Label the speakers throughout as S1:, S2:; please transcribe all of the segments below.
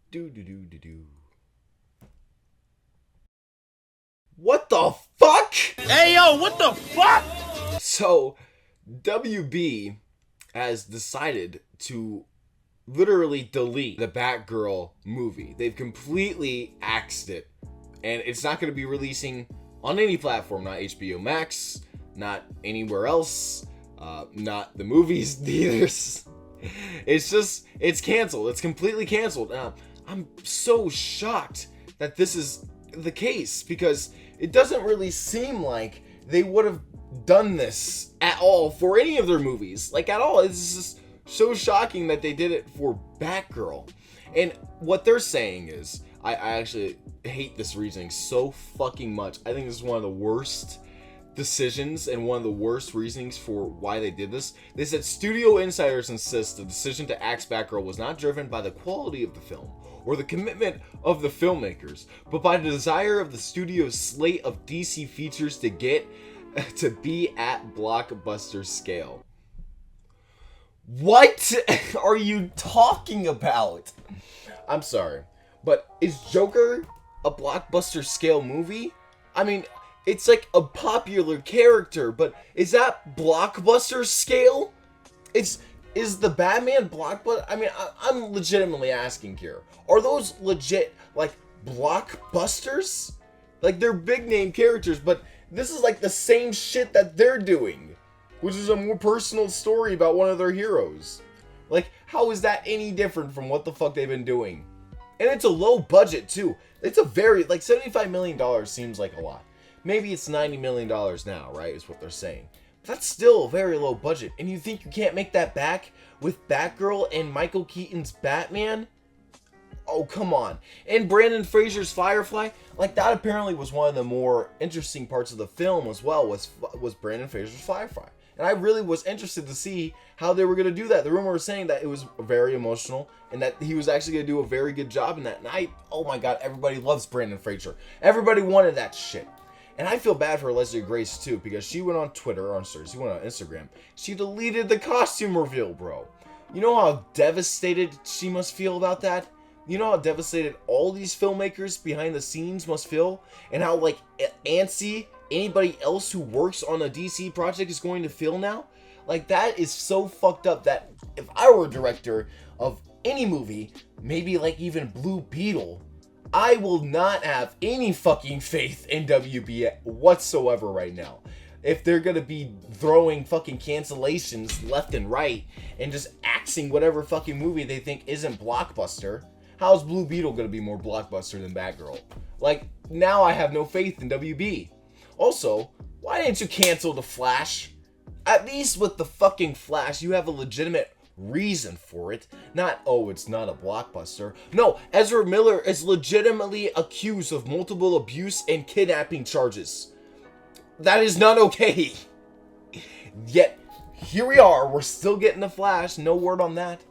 S1: Do do do do do. What the fuck?
S2: Hey yo, what the fuck?
S1: So, WB has decided to literally delete the Batgirl movie. They've completely axed it. And it's not going to be releasing on any platform, not HBO Max, not anywhere else, not the movies theaters. It's canceled. It's completely canceled. I'm so shocked that this is the case because it doesn't really seem like they would have done this at all for any of their movies. Like, at all. It's just so shocking that they did it for Batgirl. And what they're saying is, I actually hate this reasoning so fucking much. I think this is one of the worst decisions and one of the worst reasonings for why they did this. They said studio insiders insist the decision to axe Batgirl was not driven by the quality of the film or the commitment of the filmmakers, but by the desire of the studio's slate of DC features to get to be at blockbuster scale. What are you talking about? I'm sorry, but is Joker a blockbuster scale movie? I mean, it's like a popular character, but is that blockbuster scale? Is the Batman blockbuster? I mean, I'm legitimately asking here. Are those legit, like, blockbusters? Like, they're big name characters, but this is like the same shit that they're doing, which is a more personal story about one of their heroes. Like, how is that any different from what the fuck they've been doing? And it's a low budget, too. It's a very, like, $75 million seems like a lot. Maybe it's $90 million now, right, is what they're saying. But that's still a very low budget. And you think you can't make that back with Batgirl and Michael Keaton's Batman? Oh, come on. And Brandon Fraser's Firefly? Like, that apparently was one of the more interesting parts of the film as well, was Brandon Fraser's Firefly. And I really was interested to see how they were going to do that. The rumor was saying that it was very emotional and that he was actually going to do a very good job in that. And oh my god, everybody loves Brandon Fraser. Everybody wanted that shit. And I feel bad for Leslie Grace too, because she went on Twitter, she went on Instagram. She deleted the costume reveal, bro. You know how devastated she must feel about that? You know how devastated all these filmmakers behind the scenes must feel? And how, like, antsy anybody else who works on a DC project is going to feel now? Like, that is so fucked up that if I were a director of any movie, maybe like even Blue Beetle, I will not have any fucking faith in WB whatsoever right now. If they're gonna be throwing fucking cancellations left and right and just axing whatever fucking movie they think isn't blockbuster, how's Blue Beetle gonna be more blockbuster than Batgirl? Like, now I have no faith in WB. Also, why didn't you cancel The Flash? At least with The fucking Flash, you have a legitimate reason for it. Not, oh, it's not a blockbuster. No, Ezra Miller is legitimately accused of multiple abuse and kidnapping charges. That is not okay. Yet, here we are. We're still getting The Flash. No word on that.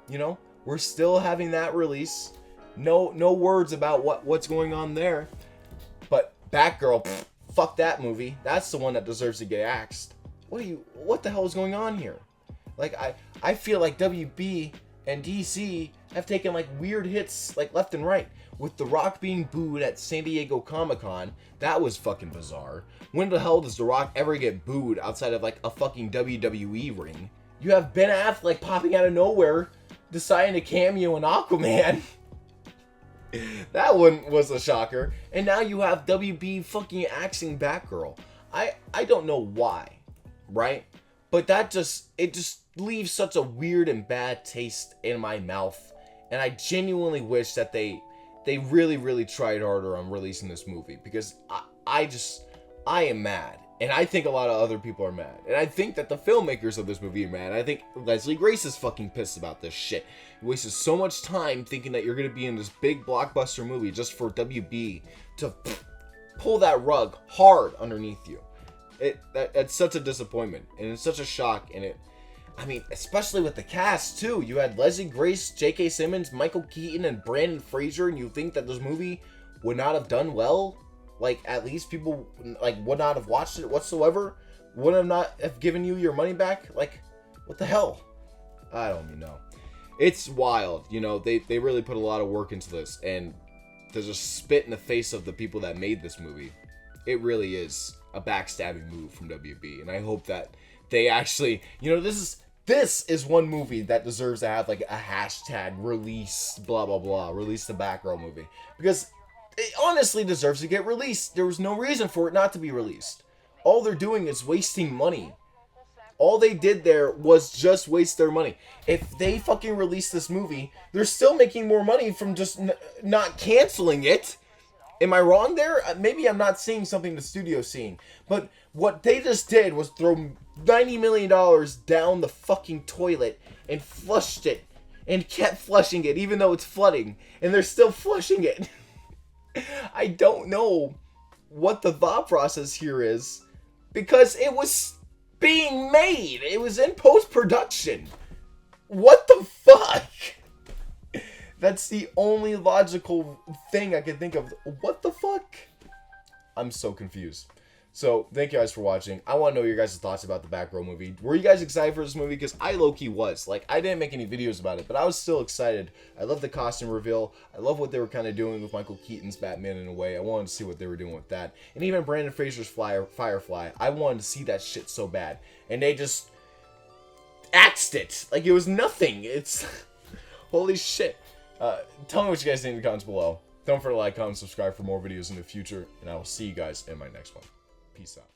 S1: You know, we're still having that release. No words about what's going on there. But Batgirl, fuck that movie. That's the one that deserves to get axed. What the hell is going on here? Like, I feel like WB and DC have taken, like, weird hits, like, left and right. With The Rock being booed at San Diego Comic-Con, that was fucking bizarre. When the hell does The Rock ever get booed outside of, like, a fucking WWE ring? You have Ben Affleck popping out of nowhere, deciding to cameo in Aquaman. That one was a shocker. And now you have WB fucking axing Batgirl. I don't know why, right? But it just leaves such a weird and bad taste in my mouth. And I genuinely wish that they really, really tried harder on releasing this movie. Because I am mad. And I think a lot of other people are mad. And I think that the filmmakers of this movie are mad. I think Leslie Grace is fucking pissed about this shit. He wasted so much time thinking that you're going to be in this big blockbuster movie just for WB to pull that rug hard underneath you. That's such a disappointment. And it's such a shock. And I mean, especially with the cast too. You had Leslie Grace, J.K. Simmons, Michael Keaton, and Brandon Fraser. And you think that this movie would not have done well? Like, at least people, like, would not have watched it whatsoever? Would have not have given you your money back? Like, what the hell? I don't even know. it's wild. You know, they really put a lot of work into this, and there's a spit in the face of the people that made this movie. It really is a backstabbing move from WB, and I hope that they actually, you know, this is one movie that deserves to have like a hashtag release blah blah blah, release the Batgirl movie, because it honestly deserves to get released. There was no reason for it not to be released. All they're doing is wasting money. All they did there was just waste their money. If they fucking release this movie, they're still making more money from just not canceling it. Am I wrong there? Maybe I'm not seeing something the studio's seeing. But what they just did was throw $90 million down the fucking toilet and flushed it. And kept flushing it even though it's flooding. And they're still flushing it. I don't know what the thought process here is, because it was being made. It was in post-production. What the fuck? That's the only logical thing I can think of. What the fuck? I'm so confused. So, thank you guys for watching. I want to know your guys' thoughts about the Batgirl movie. Were you guys excited for this movie? Because I low-key was. Like, I didn't make any videos about it, but I was still excited. I love the costume reveal. I love what they were kind of doing with Michael Keaton's Batman in a way. I wanted to see what they were doing with that. And even Brandon Fraser's Firefly. I wanted to see that shit so bad. And they just axed it. Like, it was nothing. It's... Holy shit. Tell me what you guys think in the comments below. Don't forget to like, comment, subscribe for more videos in the future. And I will see you guys in my next one. Peace out.